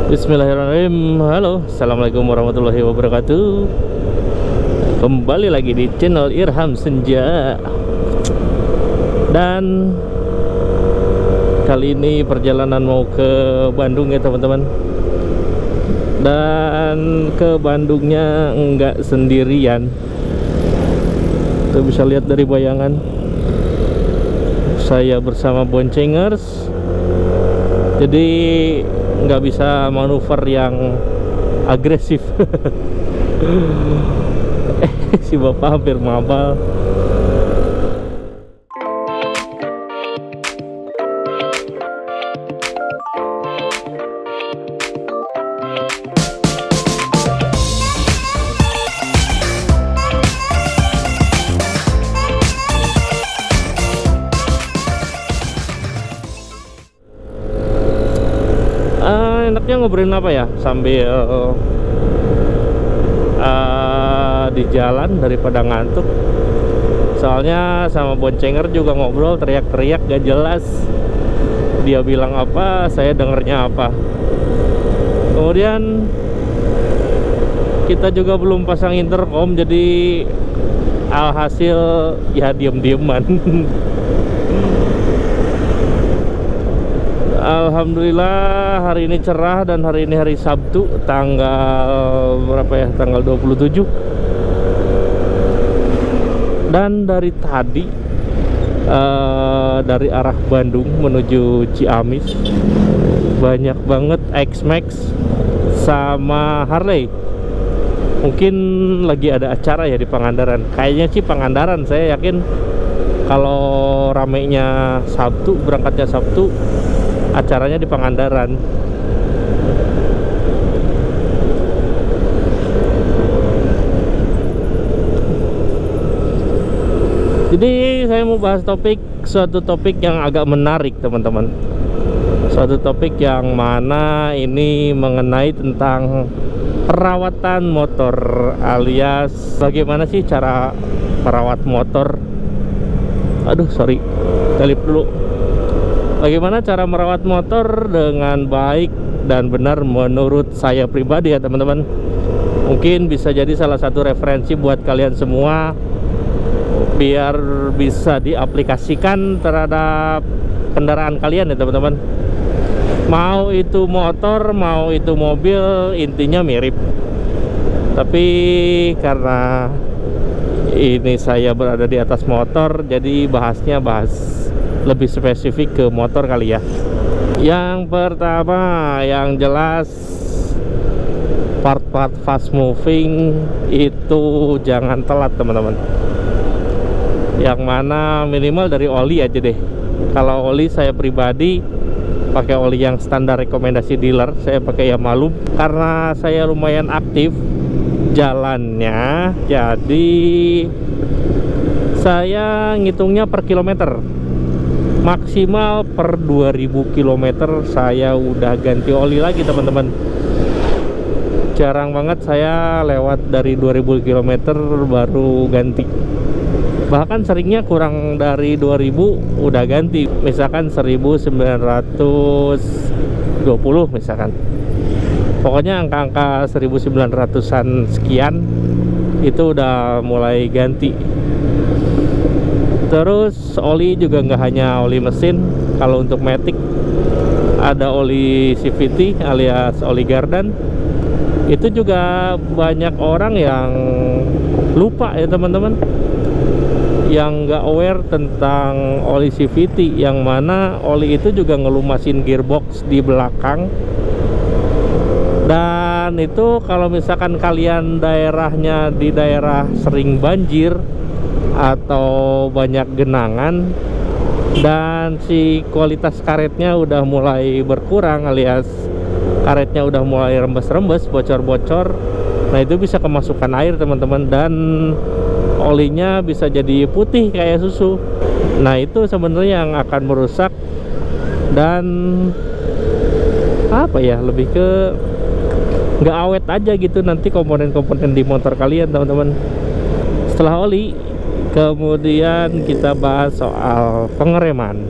Bismillahirrahmanirrahim. Halo, assalamualaikum warahmatullahi wabarakatuh. Kembali lagi di channel Irham Senja. Dan kali ini perjalanan mau ke Bandung ya teman-teman. Dan ke Bandungnya enggak sendirian. Kita bisa lihat dari bayangan. Saya bersama Boncengers. Jadi nggak bisa manuver yang agresif. Si bapak hampir mabal. Enaknya ngobrolin apa ya sambil di jalan daripada ngantuk. Soalnya sama Boncenger juga ngobrol teriak-teriak gak jelas. Dia bilang apa, saya dengernya apa. Kemudian kita juga belum pasang intercom, jadi alhasil ya diem-dieman. Alhamdulillah hari ini cerah dan hari ini hari Sabtu tanggal berapa ya? Tanggal 27. Dan dari tadi dari arah Bandung menuju Ciamis banyak banget X-Max sama Harley. Mungkin lagi ada acara ya di Pangandaran. Kayaknya sih Pangandaran, saya yakin kalau ramainya Sabtu, berangkatnya Sabtu, acaranya di Pangandaran. Jadi saya mau bahas suatu topik yang agak menarik teman-teman. Suatu topik yang mana ini mengenai tentang perawatan motor, alias bagaimana sih cara merawat motor. Aduh sorry, telip dulu. Bagaimana cara merawat motor dengan baik dan benar menurut saya pribadi ya teman-teman. Mungkin bisa jadi salah satu referensi buat kalian semua, biar bisa diaplikasikan terhadap kendaraan kalian ya teman-teman. Mau itu motor, mau itu mobil, intinya mirip. Tapi karena ini saya berada di atas motor, jadi bahas lebih spesifik ke motor kali ya. Yang pertama, yang jelas part-part fast moving itu jangan telat teman-teman. Yang mana minimal dari oli aja deh. Kalau oli saya pribadi pakai oli yang standar rekomendasi dealer, saya pakai Yamalum karena saya lumayan aktif jalannya, jadi saya ngitungnya per kilometer. Maksimal per 2000 km saya udah ganti oli lagi teman-teman. Jarang banget saya lewat dari 2000 km baru ganti. Bahkan seringnya kurang dari 2000 udah ganti. Misalkan 1920 misalkan. Pokoknya angka-angka 1900-an sekian itu udah mulai ganti. Terus oli juga nggak hanya oli mesin. Kalau untuk Matic ada oli CVT alias oli Gardan. Itu juga banyak orang yang lupa ya teman-teman, yang nggak aware tentang oli CVT, yang mana oli itu juga ngelumasin gearbox di belakang. Dan itu kalau misalkan kalian daerahnya di daerah sering banjir atau banyak genangan dan si kualitas karetnya udah mulai berkurang, alias karetnya udah mulai rembes-rembes, bocor-bocor, nah itu bisa kemasukan air teman-teman, dan olinya bisa jadi putih kayak susu. Nah itu sebenarnya yang akan merusak dan apa ya, lebih ke nggak awet aja gitu nanti komponen-komponen di motor kalian teman-teman. Setelah oli, kemudian kita bahas soal pengereman.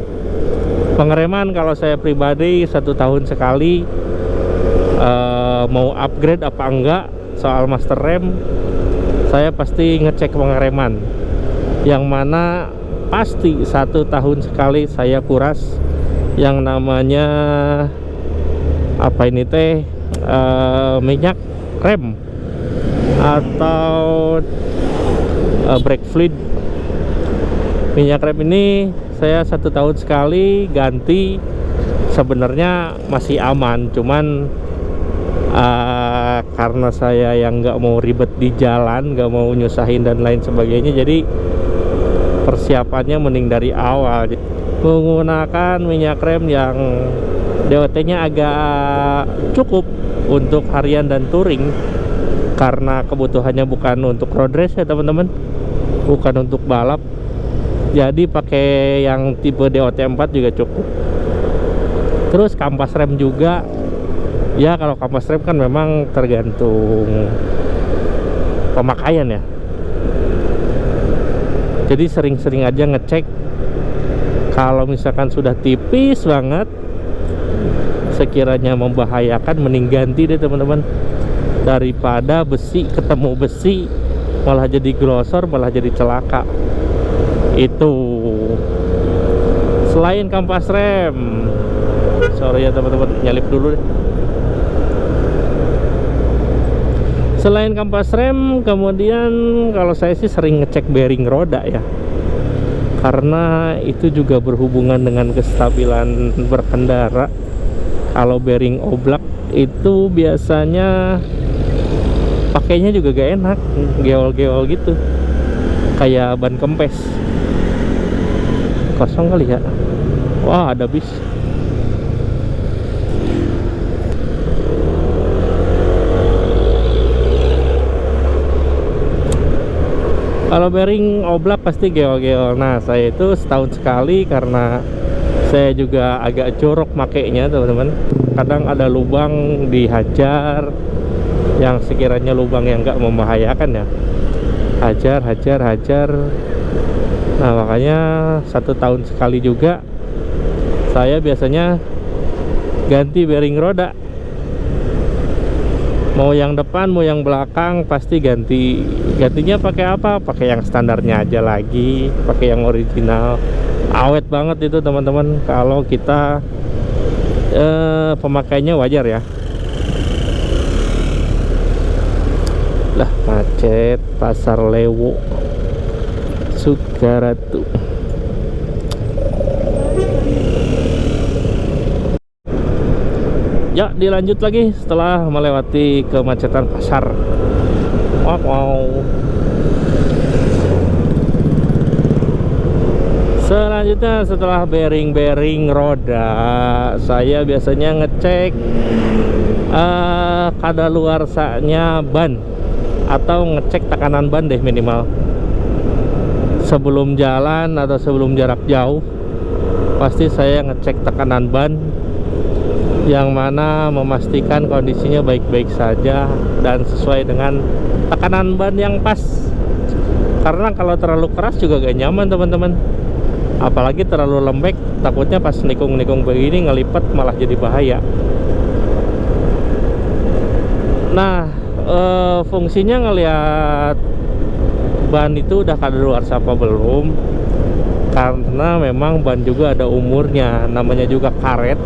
Pengereman kalau saya pribadi 1 tahun sekali mau upgrade apa enggak soal master rem, saya pasti ngecek pengereman, yang mana pasti 1 tahun sekali saya kuras yang namanya apa ini teh, minyak rem atau brake fluid. Minyak rem ini saya 1 tahun sekali ganti. Sebenarnya masih aman, cuman karena saya yang nggak mau ribet di jalan, nggak mau nyusahin dan lain sebagainya, jadi persiapannya mending dari awal menggunakan minyak rem yang DOT-nya agak cukup untuk harian dan touring, karena kebutuhannya bukan untuk road race ya teman-teman, bukan untuk balap. Jadi pakai yang tipe DOT 4 juga cukup. Terus kampas rem juga ya, kalau kampas rem kan memang tergantung pemakaian ya, jadi sering-sering aja ngecek. Kalau misalkan sudah tipis banget, sekiranya membahayakan, mending ganti deh teman-teman, daripada besi ketemu besi malah jadi glosor, malah jadi celaka. Itu selain kampas rem, sorry ya teman-teman, nyalip dulu deh. Selain kampas rem, kemudian kalau saya sih sering ngecek bearing roda ya, karena itu juga berhubungan dengan kestabilan berkendara. Kalau bearing oblak itu biasanya pakainya juga gak enak, geol-geol gitu, kayak ban kempes. Kosong kali ya. Wah, ada bis. Kalau bearing oblak pasti geol-geol. Nah, saya itu setahun sekali, karena saya juga agak jorok makainya teman-teman. Kadang ada lubang dihajar, yang sekiranya lubang yang nggak membahayakan ya, hajar. Nah, makanya 1 tahun sekali juga saya biasanya ganti bearing roda. Mau yang depan mau yang belakang pasti ganti. Gantinya pakai apa? Pakai yang standarnya aja lagi, pakai yang original. Awet banget itu teman-teman, kalau kita pemakainya wajar ya. Lah, macet Pasar Lewo Sukaratu. Ya, dilanjut lagi setelah melewati kemacetan pasar. Wow. Selanjutnya setelah bearing roda, saya biasanya ngecek kadaluarsanya ban, atau ngecek tekanan ban deh minimal. Sebelum jalan atau sebelum jarak jauh, pasti saya ngecek tekanan ban, yang mana memastikan kondisinya baik-baik saja dan sesuai dengan tekanan ban yang pas. Karena kalau terlalu keras juga gak nyaman teman-teman, apalagi terlalu lembek, takutnya pas nikung-nikung begini ngelipet malah jadi bahaya. Nah, fungsinya ngelihat ban itu udah kadaluarsa apa belum, karena memang ban juga ada umurnya, namanya juga karet,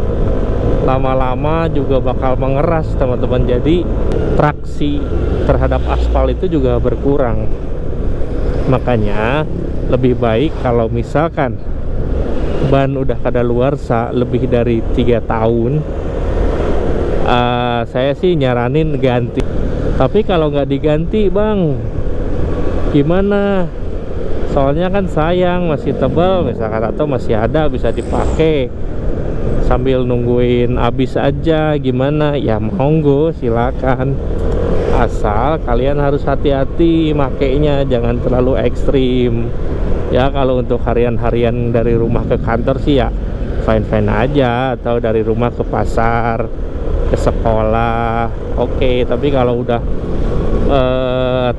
lama-lama juga bakal mengeras teman-teman. Jadi traksi terhadap aspal itu juga berkurang. Makanya lebih baik kalau misalkan ban udah kadaluarsa lebih dari 3 tahun, saya sih nyaranin ganti. Tapi kalau nggak diganti bang, gimana? Soalnya kan sayang, masih tebal misalkan, atau masih ada bisa dipakai sambil nungguin habis aja, gimana ya, monggo silakan. Asal kalian harus hati-hati makainya, jangan terlalu ekstrim ya. Kalau untuk harian-harian dari rumah ke kantor sih ya fine-fine aja, atau dari rumah ke pasar, ke sekolah, oke. Tapi kalau udah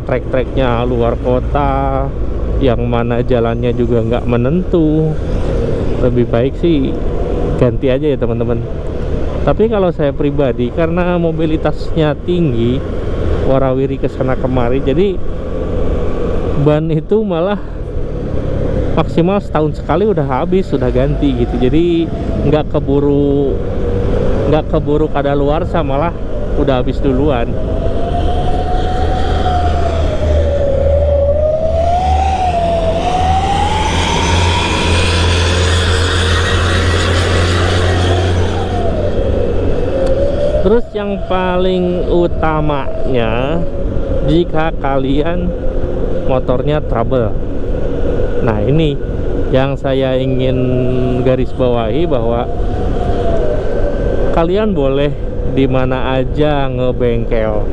trek-treknya luar kota, yang mana jalannya juga nggak menentu, lebih baik sih ganti aja ya teman-teman. Tapi kalau saya pribadi, karena mobilitasnya tinggi, warawiri kesana kemari, jadi ban itu malah maksimal setahun sekali udah habis, udah ganti gitu. Jadi nggak keburu kadaluarsa, malah udah habis duluan. Terus yang paling utamanya, jika kalian motornya trouble. Nah, ini yang saya ingin garis bawahi, bahwa kalian boleh di mana aja ngebengkel,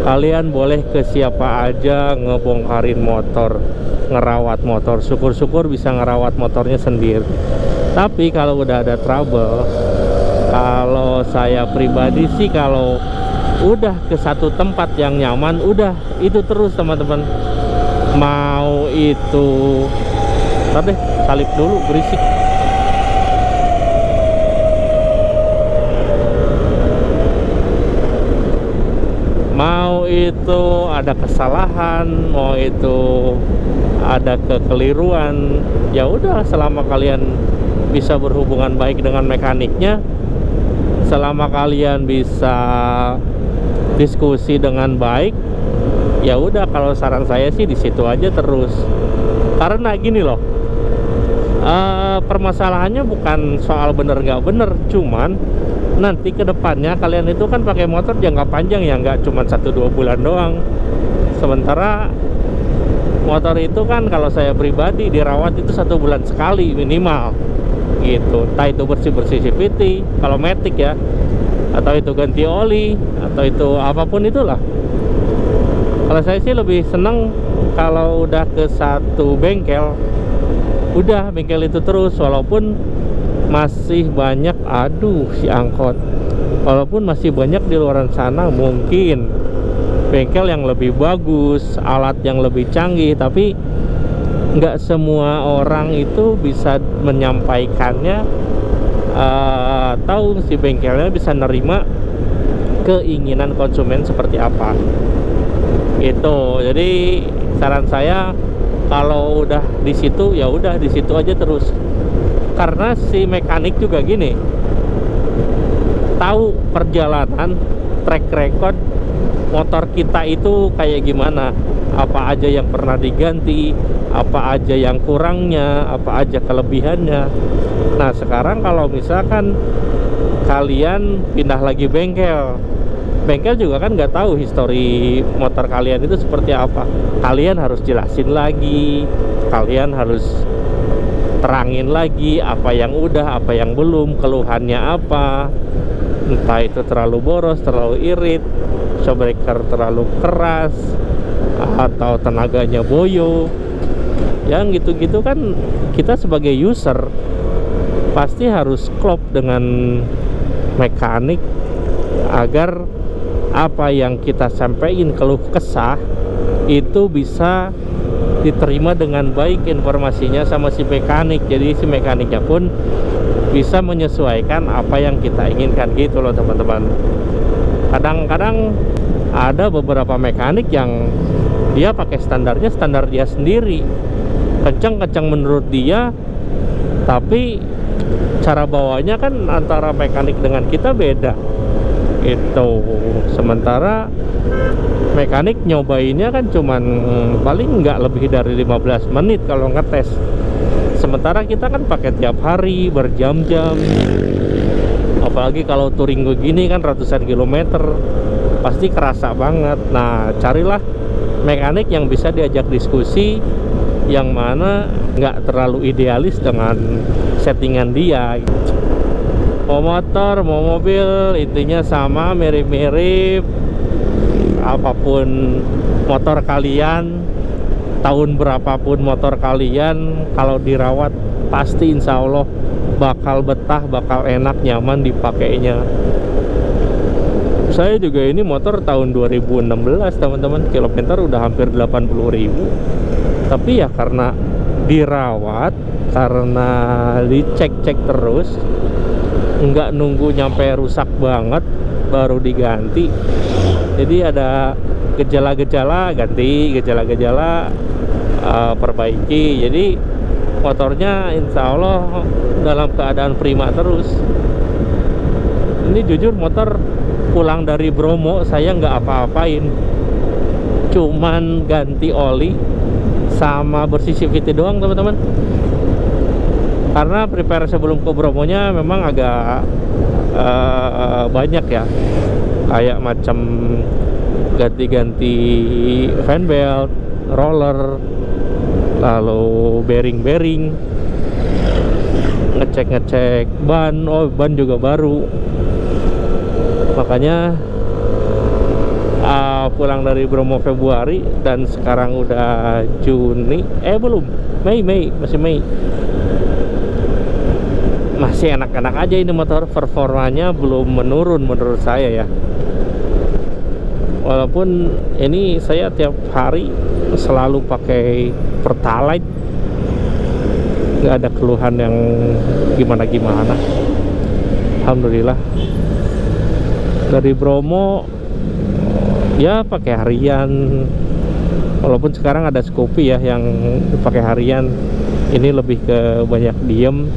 kalian boleh ke siapa aja ngebongkarin motor, ngerawat motor. Syukur-syukur bisa ngerawat motornya sendiri. Tapi kalau udah ada trouble, kalau saya pribadi sih, kalau udah ke satu tempat yang nyaman, udah itu terus teman-teman. Mau itu, tapi salip dulu, berisik. Mau itu ada kesalahan, mau itu ada kekeliruan, ya udah, selama kalian bisa berhubungan baik dengan mekaniknya, selama kalian bisa diskusi dengan baik, ya udah, kalau saran saya sih di situ aja terus. Karena gini loh, permasalahannya bukan soal bener nggak bener, cuman nanti ke depannya kalian itu kan pakai motor jangka panjang ya, nggak cuma 1-2 bulan doang. Sementara motor itu kan kalau saya pribadi dirawat itu 1 bulan sekali minimal gitu. Entah itu bersih-bersih CVT kalau matic ya, atau itu ganti oli, atau itu apapun itulah. Kalau saya sih lebih seneng kalau udah ke satu bengkel, udah bengkel itu terus. Walaupun masih banyak, si angkot, walaupun masih banyak di luar sana mungkin bengkel yang lebih bagus, alat yang lebih canggih, tapi nggak semua orang itu bisa menyampaikannya, atau si bengkelnya bisa nerima keinginan konsumen seperti apa itu. Jadi saran saya, kalau udah di situ ya udah di situ aja terus. Karena si mekanik juga gini, tahu perjalanan, track record motor kita itu kayak gimana, apa aja yang pernah diganti, apa aja yang kurangnya, apa aja kelebihannya. Nah, sekarang kalau misalkan kalian pindah lagi bengkel juga kan nggak tahu histori motor kalian itu seperti apa. Kalian harus jelasin lagi, kalian harus terangin lagi apa yang udah, apa yang belum, keluhannya apa. Entah itu terlalu boros, terlalu irit, showbreaker terlalu keras, atau tenaganya boyo. Yang gitu-gitu kan kita sebagai user pasti harus klop dengan mekanik agar apa yang kita sampaikan keluh kesah itu bisa diterima dengan baik informasinya sama si mekanik. Jadi si mekaniknya pun bisa menyesuaikan apa yang kita inginkan gitu loh teman-teman. Kadang-kadang ada beberapa mekanik yang dia pakai standarnya standar dia sendiri, kencang-kencang menurut dia, tapi cara bawanya kan antara mekanik dengan kita beda itu. Sementara mekanik nyobainnya kan cuman paling nggak lebih dari 15 menit kalau ngetes. Sementara kita kan pakai tiap hari berjam-jam, apalagi kalau touring begini kan ratusan kilometer, pasti kerasa banget. Nah, carilah mekanik yang bisa diajak diskusi, yang mana nggak terlalu idealis dengan settingan dia. Mau motor, mau mobil, intinya sama, mirip-mirip. Apapun motor kalian, tahun berapapun motor kalian, kalau dirawat pasti insya Allah bakal betah, bakal enak, nyaman dipakainya. Saya juga ini motor tahun 2016 teman-teman, kilometer udah hampir 80.000. Tapi ya karena dirawat, karena dicek-cek terus, nggak nunggu nyampe rusak banget baru diganti. Jadi ada gejala-gejala ganti, gejala-gejala perbaiki. Jadi motornya insya Allah dalam keadaan prima terus. Ini jujur motor pulang dari Bromo saya nggak apa-apain, cuman ganti oli sama bersih CVT doang teman-teman. Karena prepare sebelum ke Bromonya memang agak banyak ya, kayak macam ganti-ganti fan belt, roller, lalu bearing-bearing, ngecek ban. Oh, ban juga baru. Makanya pulang dari Bromo Februari dan sekarang udah Juni, belum, Mei, masih Mei. Masih enak-enak aja ini motor, performanya belum menurun menurut saya ya. Walaupun ini saya tiap hari selalu pakai Pertalite, nggak ada keluhan yang gimana-gimana. Alhamdulillah. Dari Bromo ya pakai harian, walaupun sekarang ada Scoopy ya yang pakai harian. Ini lebih ke banyak diem.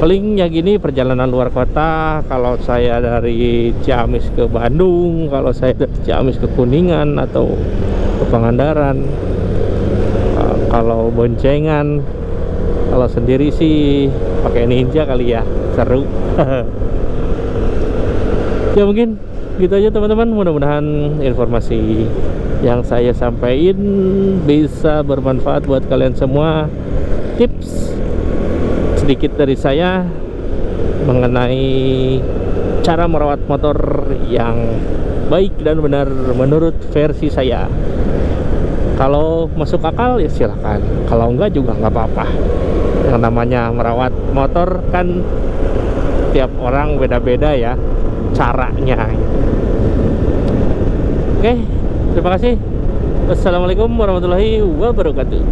Paling ya gini perjalanan luar kota, kalau saya dari Ciamis ke Bandung, kalau saya dari Ciamis ke Kuningan atau ke Pangandaran, kalau boncengan, kalau sendiri sih pakai Ninja kali ya, seru. Ya mungkin gitu aja teman-teman, mudah-mudahan informasi yang saya sampaikan bisa bermanfaat buat kalian semua. Tips sedikit dari saya mengenai cara merawat motor yang baik dan benar menurut versi saya. Kalau masuk akal ya silahkan, kalau enggak juga nggak apa-apa. Yang namanya merawat motor kan tiap orang beda-beda ya caranya. Oke, terima kasih. Wassalamualaikum warahmatullahi wabarakatuh.